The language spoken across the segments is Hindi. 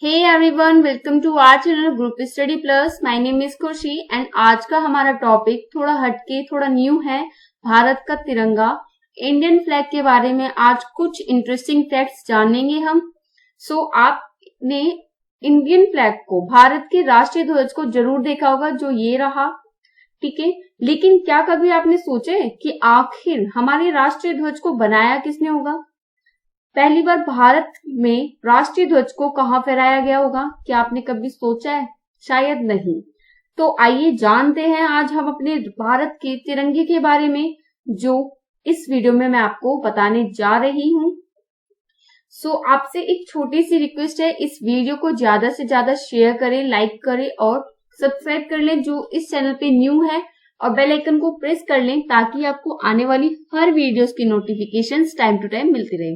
Hey everyone, welcome to our channel group study plus. My name is Khushi and आज का हमारा टॉपिक थोड़ा हटके थोड़ा न्यू है। भारत का तिरंगा, इंडियन फ्लैग के बारे में आज कुछ इंटरेस्टिंग फैक्ट्स जानेंगे हम। आपने इंडियन फ्लैग को, भारत के राष्ट्रीय ध्वज को जरूर देखा होगा, जो ये रहा, ठीक है। लेकिन क्या कभी आपने सोचे कि आखिर हमारे राष्ट्रीय ध्वज को बनाया किसने होगा? पहली बार भारत में राष्ट्रीय ध्वज को कहां फहराया गया होगा? क्या आपने कभी सोचा है? शायद नहीं। तो आइए जानते हैं आज हम अपने भारत के तिरंगे के बारे में, जो इस वीडियो में मैं आपको बताने जा रही हूं। आपसे एक छोटी सी रिक्वेस्ट है, इस वीडियो को ज्यादा से ज्यादा शेयर करें, लाइक करें और सब्सक्राइब कर लें जो इस चैनल पे न्यू है, और बेल आइकन को प्रेस कर लें ताकि आपको आने वाली हर वीडियोस की नोटिफिकेशंस टाइम टू टाइम मिलती रहे।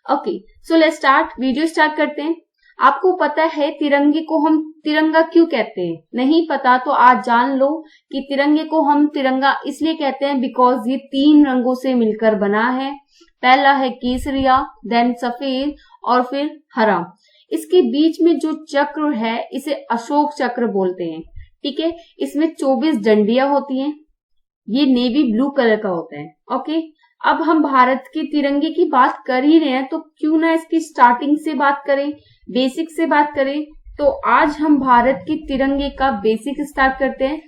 Okay, so let's start. Video start करते हैं। आपको पता है तिरंगे को हम तिरंगा क्यों कहते हैं? नहीं पता तो आज जान लो कि तिरंगे को हम तिरंगा इसलिए कहते हैं बिकॉज ये 3 रंगों से मिलकर बना है। पहला है केसरिया, देन सफेद और फिर हरा। इसके बीच में जो चक्र है इसे अशोक चक्र बोलते हैं, ठीक है। इसमें 24 डंडियां होती हैं। ये नेवी ब्लू कलर का होता है। ओके, अब हम भारत के तिरंगे की बात कर ही रहे हैं तो क्यों ना इसकी स्टार्टिंग से बात करें, बेसिक से बात करें। तो आज हम भारत के तिरंगे का बेसिक स्टार्ट करते हैं,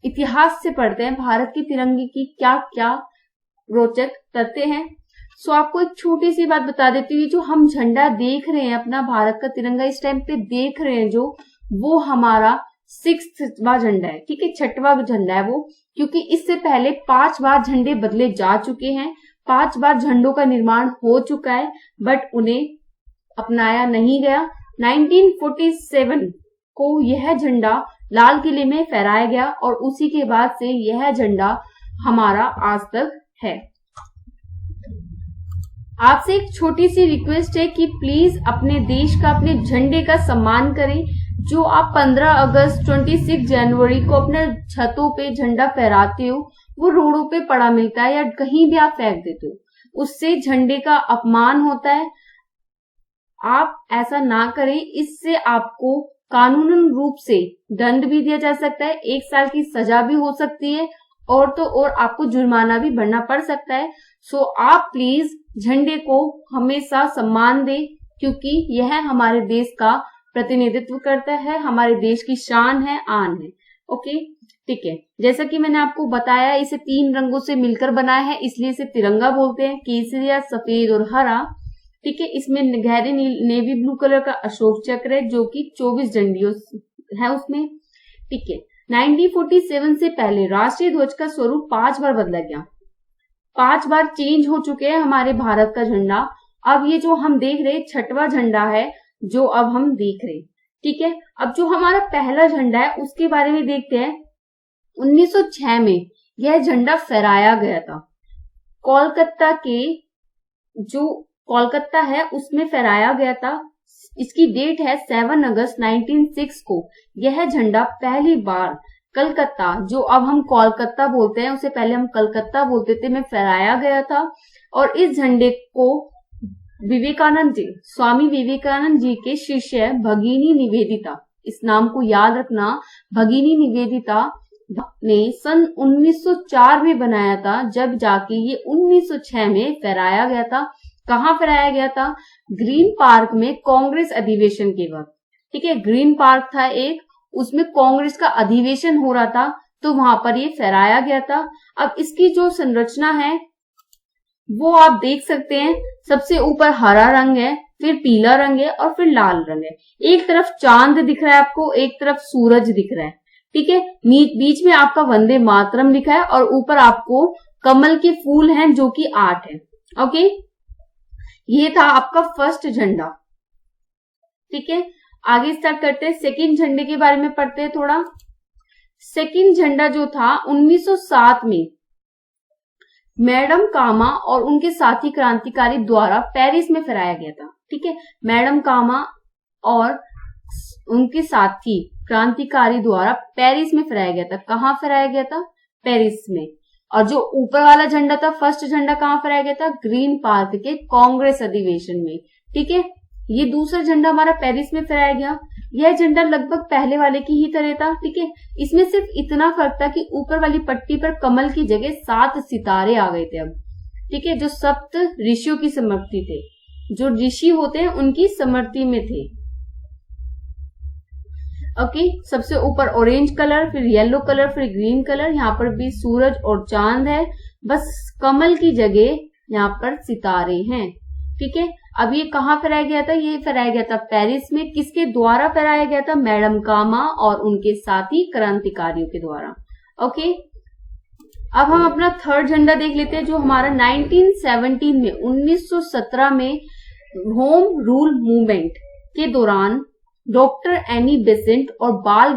इतिहास से पढ़ते हैं भारत के तिरंगे की क्या क्या रोचक तथ्य हैं। आपको एक छोटी सी बात बता देती हूँ, जो हम झंडा देख रहे हैं, अपना भारत का तिरंगा इस टाइम पे देख रहे हैं, जो वो हमारा 6वां झंडा है, ठीक है। 6वां झंडा है वो, क्योंकि इससे पहले 5 बार झंडे बदले जा चुके हैं, 5 बार झंडों का निर्माण हो चुका है, बट उन्हें अपनाया नहीं गया। 1947 को यह झंडा लाल किले में फहराया गया और उसी के बाद से यह झंडा हमारा आज तक है। आपसे एक छोटी सी रिक्वेस्ट है कि प्लीज अपने देश का, अपने झंडे का सम्मान करें। जो आप 15 अगस्त, 26 जनवरी को अपने छतों पे झंडा फहराते हो, वो रोडों पे पड़ा मिलता है या कहीं भी आप फेंक देते हो, उससे झंडे का अपमान होता है। आप ऐसा ना करें, इससे आपको कानूनन रूप से दंड भी दिया जा सकता है, 1 साल की सजा भी हो सकती है, और तो और आपको जुर्माना भी भरना पड़ सकता है। आप प्लीज झंडे को हमेशा सम्मान दें, क्योंकि यह हमारे देश का प्रतिनिधित्व करता है, हमारे देश की शान है, आन है। ओके, ठीक है। जैसा कि मैंने आपको बताया, इसे 3 रंगों से मिलकर बनाया है, इसलिए इसे तिरंगा बोलते हैं, केसरिया, सफेद और हरा, ठीक है। इसमें गहरे नेवी ब्लू कलर का अशोक चक्र है, जो कि 24 डंडियों है उसमें, ठीक है। 1947 से पहले राष्ट्रीय ध्वज का स्वरूप 5 बार बदला गया, 5 बार चेंज हो चुके हैं हमारे भारत का झंडा। अब ये जो हम देख रहे 6वां झंडा है, जो अब हम देख रहे, ठीक है। अब जो हमारा पहला झंडा है उसके बारे में देखते हैं। 1906 में यह झंडा फहराया गया था, कोलकाता के, जो कोलकाता है उसमें फहराया गया था। इसकी डेट है 7 अगस्त 1906 को यह झंडा पहली बार कलकत्ता, जो अब हम कोलकाता बोलते हैं, उसे पहले हम कलकत्ता बोलते थे, में फहराया गया था। और इस झंडे को विवेकानंद जी, स्वामी विवेकानंद जी के शिष्य भगिनी निवेदिता, इस नाम को याद रखना, भगिनी निवेदिता ने सन 1904 में बनाया था, जब जाके ये 1906 में फहराया गया था। कहाँ फहराया गया था? ग्रीन पार्क में, कांग्रेस अधिवेशन के वक्त, ठीक है। ग्रीन पार्क था एक, उसमें कांग्रेस का अधिवेशन हो रहा था, तो वहां पर ये फहराया गया था। अब इसकी जो संरचना है वो आप देख सकते हैं, सबसे ऊपर हरा रंग है, फिर पीला रंग है और फिर लाल रंग है। एक तरफ चांद दिख रहा है आपको, एक तरफ सूरज दिख रहा है, ठीक है। बीच में आपका वंदे मातरम लिखा है और ऊपर आपको कमल के फूल हैं, जो कि 8 है। ओके, ये था आपका फर्स्ट झंडा, ठीक है। आगे स्टार्ट करते हैं, सेकंड झंडे के बारे में पढ़ते हैं थोड़ा। सेकंड झंडा जो था 1907 में मैडम कामा और उनके साथी क्रांतिकारी द्वारा पेरिस में फहराया गया था, ठीक है। मैडम कामा और उनके साथी क्रांतिकारी द्वारा पेरिस में फहराया गया था। कहाँ फहराया गया था? पेरिस में। और जो ऊपर वाला झंडा था, फर्स्ट झंडा, कहाँ फहराया गया था? ग्रीन पार्क के कांग्रेस अधिवेशन में, ठीक है। ये दूसरा झंडा हमारा पेरिस में फहराया गया। यह झंडा लगभग पहले वाले की ही तरह था, ठीक है। इसमें सिर्फ इतना फर्क था कि ऊपर वाली पट्टी पर कमल की जगह 7 सितारे आ गए थे अब, ठीक है, जो सप्त ऋषियों की समृद्धि थे, जो ऋषि होते हैं उनकी समृद्धि में थे। ओके, सबसे ऊपर ऑरेंज कलर, फिर येलो कलर, फिर ग्रीन कलर, यहाँ पर भी सूरज और चांद है, बस कमल की जगह यहाँ पर सितारे हैं, ठीक है। अब ये कहाँ फहराया गया था? ये फहराया गया था पेरिस में। किसके द्वारा फहराया गया था? मैडम कामा और उनके साथी क्रांतिकारियों के द्वारा। ओके, अब हम अपना थर्ड झंडा देख लेते हैं, जो हमारा 1917 में होम रूल मूवमेंट के दौरान डॉक्टर एनी बेसेंट और बाल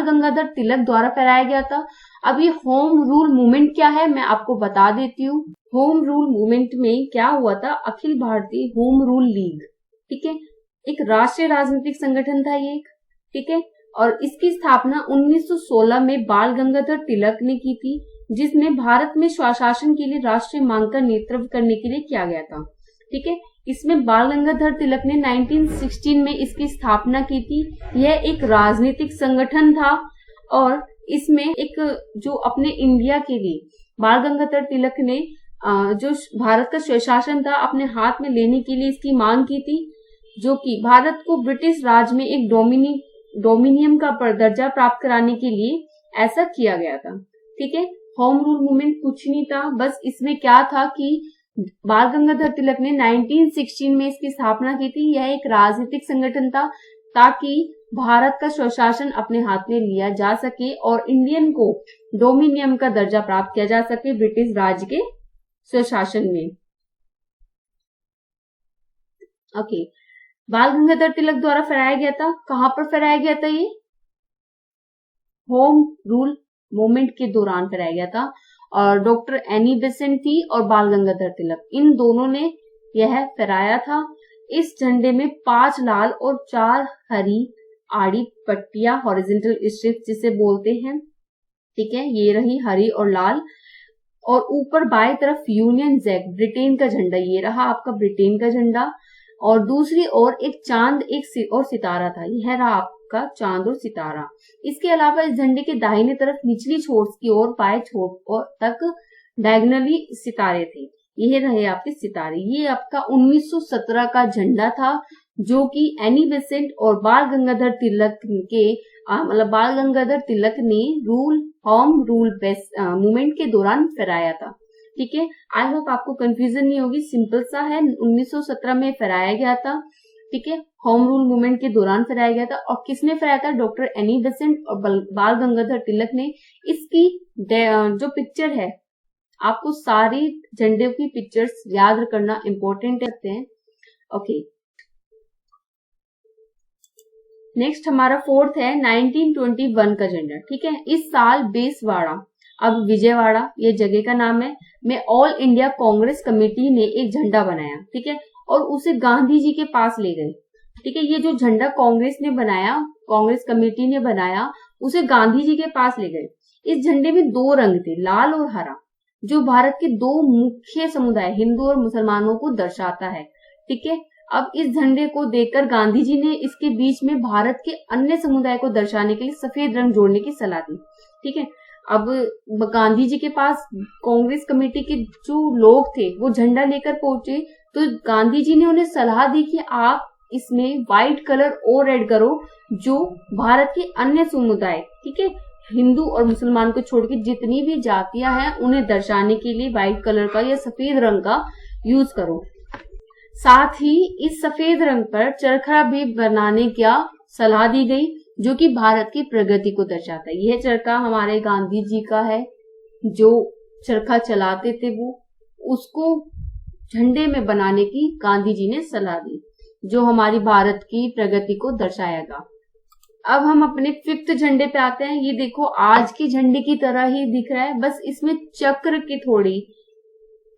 गंगाधर तिलक द्वारा फहराया गया था। अब ये होम रूल मूवमेंट क्या है, मैं आपको बता देती हूँ। होम रूल मूवमेंट में क्या हुआ था? Akhil Bharatiya home rule league, ठीक है, एक राष्ट्रीय राजनीतिक संगठन था ये, ठीक है, और इसकी स्थापना 1916 में बाल गंगाधर तिलक ने की थी, जिसमें भारत में स्वशासन के लिए राष्ट्रीय मांग का नेतृत्व करने के लिए किया गया था, ठीक है। इसमें बाल गंगाधर तिलक ने 1916 में इसकी स्थापना की थी। यह एक राजनीतिक संगठन था और इसमें एक जो अपने इंडिया के लिए बाल गंगाधर तिलक ने जो भारत का स्वशासन था अपने हाथ में लेने के लिए इसकी मांग की थी, जो कि भारत को ब्रिटिश राज में एक डोमिनियम का दर्जा प्राप्त कराने के लिए ऐसा किया गया था, ठीक है। होम रूल मूवमेंट कुछ नहीं था, बस इसमें क्या था कि बाल गंगाधर तिलक ने 1916 में इसकी स्थापना की थी। यह एक राजनीतिक संगठन था ताकि भारत का स्वशासन अपने हाथ में लिया जा सके और इंडियन को डोमिनियम का दर्जा प्राप्त किया जा सके ब्रिटिश राज के स्वशासन में। ओके, बाल गंगाधर तिलक द्वारा फहराया गया था। कहां पर फहराया गया था? ये होम रूल मूवमेंट के दौरान फहराया गया था और डॉक्टर एनी बेसेंट थी और बाल गंगाधर तिलक, इन दोनों ने यह फहराया था। इस झंडे में 5 लाल और 4 हरी आड़ी पट्टियां, हॉरिजॉन्टल स्ट्रिप्स जिसे बोलते हैं, ठीक है, ये रही हरी और लाल। और ऊपर बाएं तरफ यूनियन जैक, ब्रिटेन का झंडा, ये रहा आपका ब्रिटेन का झंडा। और दूसरी ओर एक चांद और सितारा था, यह रहा आपका चांद और सितारा। इसके अलावा इस झंडे के दाहिने तरफ निचली छोर की ओर बाएं छोर तक डायगोनली सितारे थे, ये रहे आपके सितारे। ये आपका 1917 का झंडा था, जो कि एनी बेसेंट और बाल गंगाधर तिलक के बाल गंगाधर तिलक ने होम रूल मूवमेंट के दौरान फहराया था, ठीक है। आई होप आपको कंफ्यूजन नहीं होगी, सिंपल सा है। 1917 में फहराया गया था, ठीक है, होम रूल मूवमेंट के दौरान फहराया गया था। और किसने फहराया था? डॉक्टर एनी बेसेंट और बाल गंगाधर तिलक ने। इसकी जो पिक्चर है, आपको सारी झंडे की पिक्चर्स याद करना इंपॉर्टेंट रखते हैं। ओके, नेक्स्ट हमारा फोर्थ है 1921 का झंडा, ठीक है। इस साल बेसवाड़ा, अब विजयवाड़ा ये जगह का नाम है, में ऑल इंडिया कांग्रेस कमेटी ने एक झंडा बनाया, ठीक है, और उसे गांधी जी के पास ले गए, ठीक है। ये जो झंडा कांग्रेस ने बनाया, कांग्रेस कमेटी ने बनाया, उसे गांधी जी के पास ले गए। इस झंडे में 2 रंग थे, लाल और हरा, जो भारत के 2 मुख्य समुदाय हिंदू और मुसलमानों को दर्शाता है, ठीक है। अब इस झंडे को देखकर गांधी जी ने इसके बीच में भारत के अन्य समुदाय को दर्शाने के लिए सफेद रंग जोड़ने की सलाह दी, ठीक है। अब गांधी जी के पास कांग्रेस कमेटी के जो लोग थे वो झंडा लेकर पहुंचे, तो गांधी जी ने उन्हें सलाह दी कि आप इसमें व्हाइट कलर और ऐड करो, जो भारत के अन्य समुदाय, ठीक है, हिंदू और मुसलमान को छोड़ के जितनी भी जातियां हैं उन्हें दर्शाने के लिए व्हाइट कलर का या सफेद रंग का यूज करो। साथ ही इस सफेद रंग पर चरखा भी बनाने की सलाह दी गई, जो कि भारत की प्रगति को दर्शाता है। यह चरखा हमारे गांधी जी का है, जो चरखा चलाते थे, वो उसको झंडे में बनाने की गांधी जी ने सलाह दी, जो हमारी भारत की प्रगति को दर्शाएगा। अब हम अपने 5th झंडे पे आते हैं। ये देखो आज के झंडे की तरह ही दिख रहा है, बस इसमें चक्र की थोड़ी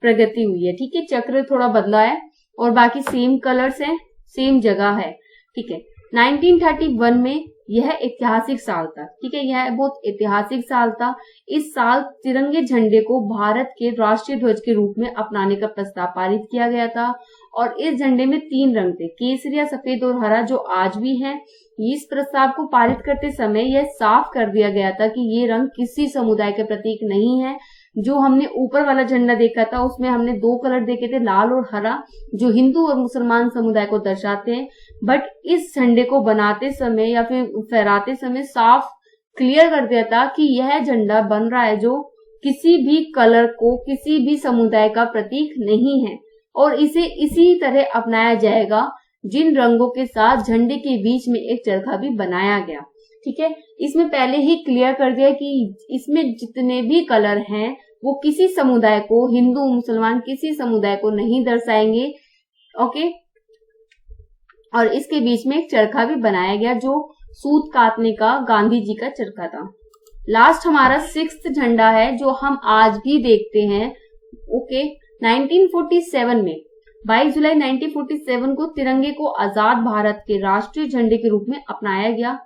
प्रगति हुई है, ठीक है, चक्र थोड़ा बदला है और बाकी सेम कलर्स हैं, सेम जगह है, ठीक है। 1931 में यह ऐतिहासिक साल था, ठीक है, यह बहुत ऐतिहासिक साल था। इस साल तिरंगे झंडे को भारत के राष्ट्रीय ध्वज के रूप में अपनाने का प्रस्ताव पारित किया गया था और इस झंडे में 3 रंग थे, केसरिया, सफेद और हरा, जो आज भी हैं। इस प्रस्ताव को पारित करते समय यह साफ कर दिया गया था कि ये रंग किसी समुदाय के प्रतीक नहीं है। जो हमने ऊपर वाला झंडा देखा था उसमें हमने 2 कलर देखे थे, लाल और हरा, जो हिंदू और मुसलमान समुदाय को दर्शाते हैं। बट इस झंडे को बनाते समय या फिर फहराते समय साफ क्लियर कर दिया था कि यह झंडा बन रहा है जो किसी भी कलर को, किसी भी समुदाय का प्रतीक नहीं है, और इसे इसी तरह अपनाया जाएगा जिन रंगों के साथ झंडे के बीच में एक चरखा भी बनाया गया। ठीक है, इसमें पहले ही क्लियर कर दिया कि इसमें जितने भी कलर हैं वो किसी समुदाय को, हिंदू मुसलमान किसी समुदाय को नहीं दर्शाएंगे। ओके, और इसके बीच में एक चरखा भी बनाया गया जो सूत काटने का गांधी जी का चरखा था। लास्ट हमारा 6th झंडा है जो हम आज भी देखते हैं। ओके, 1947 में 22 जुलाई 1947 को तिरंगे को आजाद भारत के राष्ट्रीय झंडे के रूप में अपनाया गया।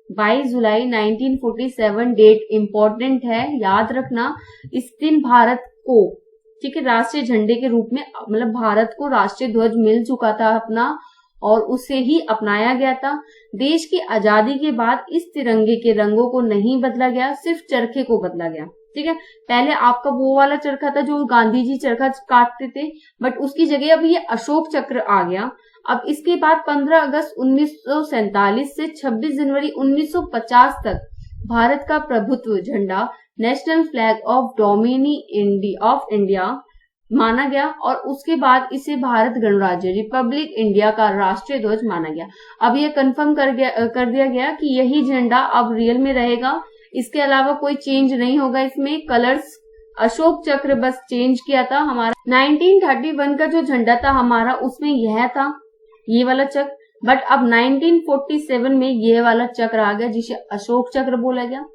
22 जुलाई 1947 डेट इंपॉर्टेंट है, याद रखना। इस दिन भारत को, ठीक है, राष्ट्रीय झंडे के रूप में, मतलब भारत को राष्ट्रीय ध्वज मिल चुका था अपना, और उसे ही अपनाया गया था। देश की आजादी के बाद इस तिरंगे के रंगों को नहीं बदला गया, सिर्फ चरखे को बदला गया। ठीक है, पहले आपका वो वाला चरखा था जो गांधी जी चरखा काटते थे, बट उसकी जगह अब ये अशोक चक्र आ गया। अब इसके बाद 15 अगस्त 1947 से 26 जनवरी 1950 तक भारत का प्रभुत्व झंडा national flag of dominion of India माना गया, और उसके बाद इसे भारत गणराज्य रिपब्लिक इंडिया का राष्ट्रीय ध्वज माना गया। अब यह कंफर्म कर दिया गया कि यही झंडा अब रियल में रहेगा, इसके अलावा कोई चेंज नहीं होगा। इसमें कलर्स अशोक चक्र बस चेंज किया था। हमारा 1931 का जो झंडा था हमारा, उसमें यह था, ये वाला चक्र, बट अब 1947 में ये वाला चक्र आ गया जिसे अशोक चक्र बोला गया।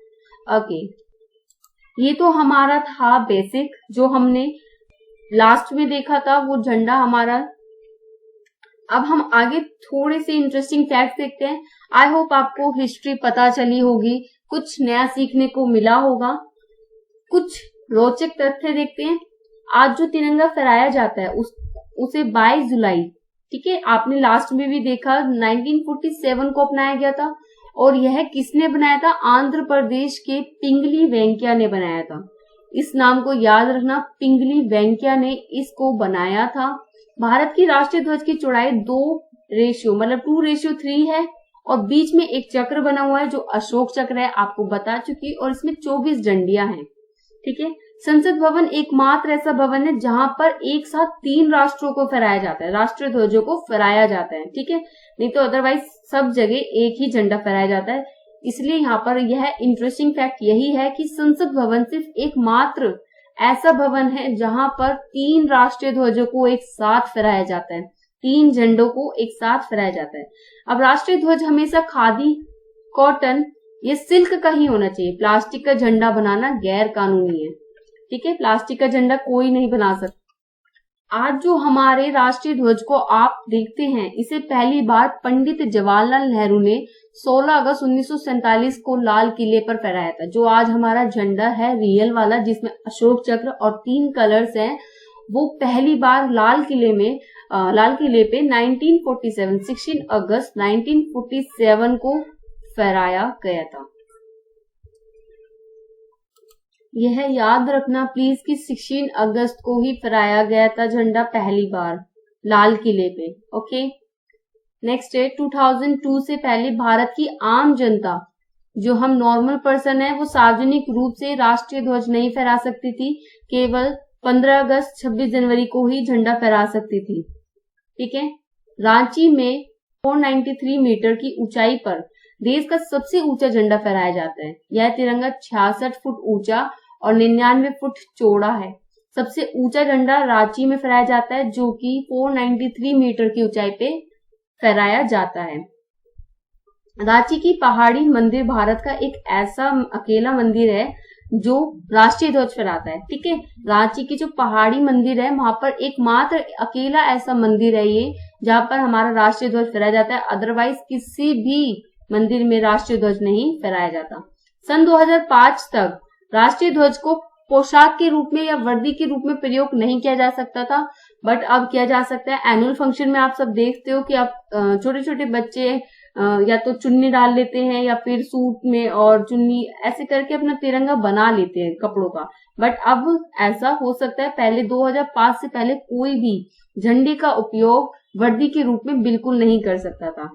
ओके, ये तो हमारा था बेसिक, जो हमने लास्ट में देखा था वो झंडा हमारा। अब हम आगे थोड़े से इंटरेस्टिंग फैक्ट देखते हैं। आई होप आपको हिस्ट्री पता चली होगी, कुछ नया सीखने को मिला होगा। कुछ रोचक तथ्य देखते हैं। आज जो तिरंगा फहराया जाता है उसे 22 जुलाई, ठीक है, आपने लास्ट में भी देखा, 1947 को अपनाया गया था, और यह किसने बनाया था? आंध्र प्रदेश के पिंगली वेंकैया ने बनाया था। इस नाम को याद रखना, पिंगली वेंकैया ने इसको बनाया था। भारत की राष्ट्रीय ध्वज की चौड़ाई 2:3 है, और बीच में एक चक्र बना हुआ है जो अशोक चक्र है, आपको बता चुकी, और इसमें 24 डंडियां हैं। ठीक है, संसद भवन एकमात्र ऐसा भवन है जहां पर एक साथ 3 राष्ट्रों को फहराया जाता है, राष्ट्रीय ध्वजों को फहराया जाता है। ठीक है, नहीं तो अदरवाइज सब जगह एक ही झंडा फहराया जाता है। इसलिए यहाँ पर यह इंटरेस्टिंग फैक्ट यही है कि संसद भवन सिर्फ एकमात्र ऐसा भवन है जहां पर 3 राष्ट्रीय ध्वजों को एक साथ फहराया जाता है, 3 झंडों को एक साथ फहराया जाता है। अब राष्ट्रीय ध्वज हमेशा खादी, कॉटन या सिल्क का ही होना चाहिए। प्लास्टिक का झंडा बनाना गैर कानूनी है। ठीक है, प्लास्टिक का झंडा कोई नहीं बना सकता। आज जो हमारे राष्ट्रीय ध्वज को आप देखते हैं, इसे पहली बार पंडित जवाहरलाल नेहरू ने 16 अगस्त 1947 को लाल किले पर फहराया था। जो आज हमारा झंडा है रियल वाला, जिसमें अशोक चक्र और 3 कलर्स हैं, वो पहली बार लाल किले पे 16 अगस्त 1947 को फहराया गया था। यह याद रखना प्लीज कि 16 अगस्त को ही फहराया गया था झंडा पहली बार लाल किले पे। ओके, नेक्स्ट है 2002 से पहले भारत की आम जनता, जो हम नॉर्मल पर्सन है, वो सार्वजनिक रूप से राष्ट्रीय ध्वज नहीं फहरा सकती थी। केवल 15 अगस्त 26 जनवरी को ही झंडा फहरा सकती थी। ठीक है, रांची में 493 मीटर की ऊंचाई पर देश का सबसे ऊंचा झंडा फहराया जाता है। यह तिरंगा 66 फुट ऊंचा और 99 फुट चौड़ा है। सबसे ऊंचा झंडा रांची में फहराया जाता है, जो कि 493 मीटर की ऊंचाई पे फहराया जाता है। रांची की पहाड़ी मंदिर भारत का एक ऐसा अकेला मंदिर है जो राष्ट्रीय ध्वज फहराता है। ठीक है, रांची की जो पहाड़ी मंदिर है, वहां पर एकमात्र अकेला ऐसा मंदिर है ये, जहां पर हमारा राष्ट्रीय ध्वज फहराया जाता है। अदरवाइज किसी भी मंदिर में राष्ट्रीय ध्वज नहीं फहराया जाता। सन 2005 तक राष्ट्रीय ध्वज को पोशाक के रूप में या वर्दी के रूप में प्रयोग नहीं किया जा सकता था, बट अब किया जा सकता है, एनुअल फंक्शन में आप सब देखते हो कि आप छोटे छोटे बच्चे या तो चुन्नी डाल लेते हैं या फिर सूट में और चुन्नी ऐसे करके अपना तिरंगा बना लेते हैं कपड़ों का। बट अब ऐसा हो सकता है, पहले 2005 से पहले कोई भी झंडे का उपयोग वर्दी के रूप में बिल्कुल नहीं कर सकता था।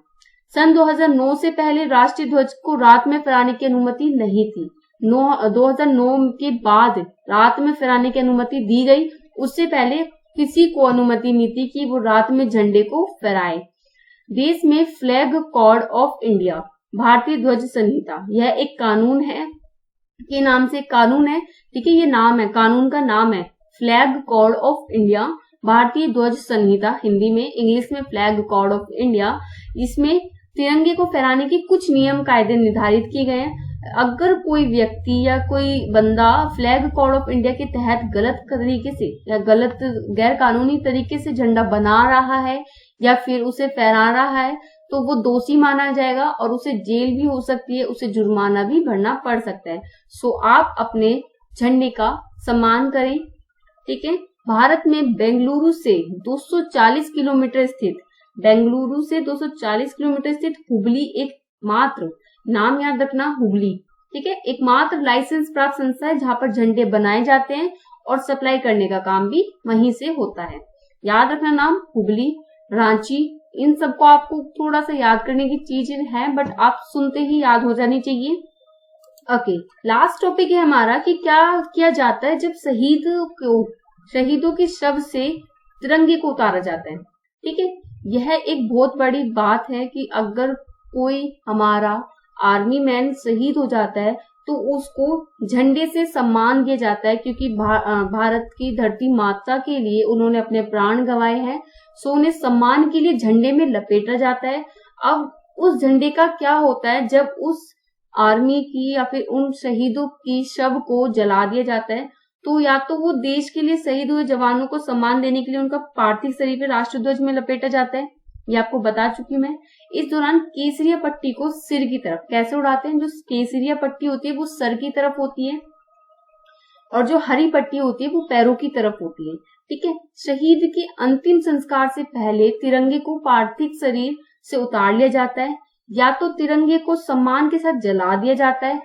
सन 2009 से पहले राष्ट्रीय ध्वज को रात में फहराने की अनुमति नहीं थी। 2009 के बाद रात में फहराने की अनुमति दी गई, उससे पहले किसी को अनुमति नहीं थी कि वो रात में झंडे को फहराए। देश में फ्लैग कोड ऑफ इंडिया, भारतीय ध्वज संहिता, यह एक कानून है के नाम से कानून है, ठीक है, ये नाम है, कानून का नाम है फ्लैग कोड ऑफ इंडिया, भारतीय ध्वज संहिता, हिंदी में, इंग्लिश में फ्लैग कोड ऑफ इंडिया। इसमें तिरंगे को फहराने के कुछ नियम कायदे निर्धारित किए गए हैं। अगर कोई व्यक्ति या कोई बंदा फ्लैग कोड ऑफ इंडिया के तहत गलत तरीके से या गलत गैर कानूनी तरीके से झंडा बना रहा है या फिर उसे फहरा रहा है तो वो दोषी माना जाएगा और उसे जेल भी हो सकती है, उसे जुर्माना भी भरना पड़ सकता है। सो आप अपने झंडे का सम्मान करें, ठीक है। भारत में बेंगलुरु से 240 किलोमीटर स्थित हुबली एकमात्र, नाम याद रखना हुबली, ठीक है, एकमात्र लाइसेंस प्राप्त संस्था है जहां पर झंडे बनाए जाते हैं और सप्लाई करने का काम भी वहीं से होता है। याद रखना नाम, हुबली, रांची, इन सबको आपको थोड़ा सा याद करने की चीजें हैं बट आप सुनते ही याद हो जानी चाहिए। ओके, लास्ट टॉपिक है हमारा कि क्या किया जाता है जब शहीदों के शव से तिरंगे को उतारा जाता है, ठीक है। यह एक बहुत बड़ी बात है कि अगर कोई हमारा आर्मी मैन शहीद हो जाता है तो उसको झंडे से सम्मान दिया जाता है, क्योंकि भारत की धरती माता के लिए उन्होंने अपने प्राण गंवाए हैं। सो उन्हें सम्मान के लिए झंडे में लपेटा जाता है। अब उस झंडे का क्या होता है जब उस आर्मी की या फिर उन शहीदों की शव को जला दिया जाता है, तो या तो वो देश के लिए शहीद हुए जवानों को सम्मान देने के लिए उनका पार्थिव शरीर राष्ट्रध्वज में लपेटा जाता है, ये आपको बता चुकी मैं। इस दौरान केसरिया पट्टी को सिर की तरफ कैसे उड़ाते हैं, जो केसरिया पट्टी होती है वो सर की तरफ होती है और जो हरी पट्टी होती है वो पैरों की तरफ होती है, ठीक है। शहीद के अंतिम संस्कार से पहले तिरंगे को पार्थिव शरीर से उतार लिया जाता है, या तो तिरंगे को सम्मान के साथ जला दिया जाता है,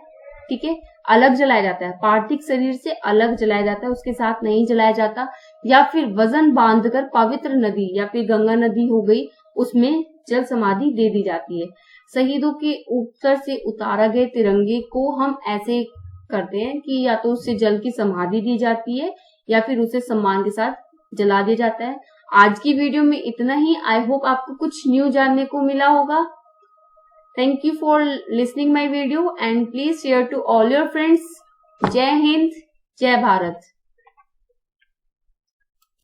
ठीक है, अलग जलाया जाता है, पार्थिव शरीर से अलग जलाया जाता है, उसके साथ नहीं जलाया जाता, या फिर वजन बांधकर पवित्र नदी या फिर गंगा नदी हो गई उसमें जल समाधि दे दी जाती है। शहीदों के ऊपर से उतारा गए तिरंगे को हम ऐसे करते हैं कि या तो उससे जल की समाधि दी जाती है या फिर उसे सम्मान के साथ जला दिया जाता है। आज की वीडियो में इतना ही। आई होप आपको कुछ न्यू जानने को मिला होगा। Thank you for listening my video and please share to all your friends. जय हिंद, जय भारत।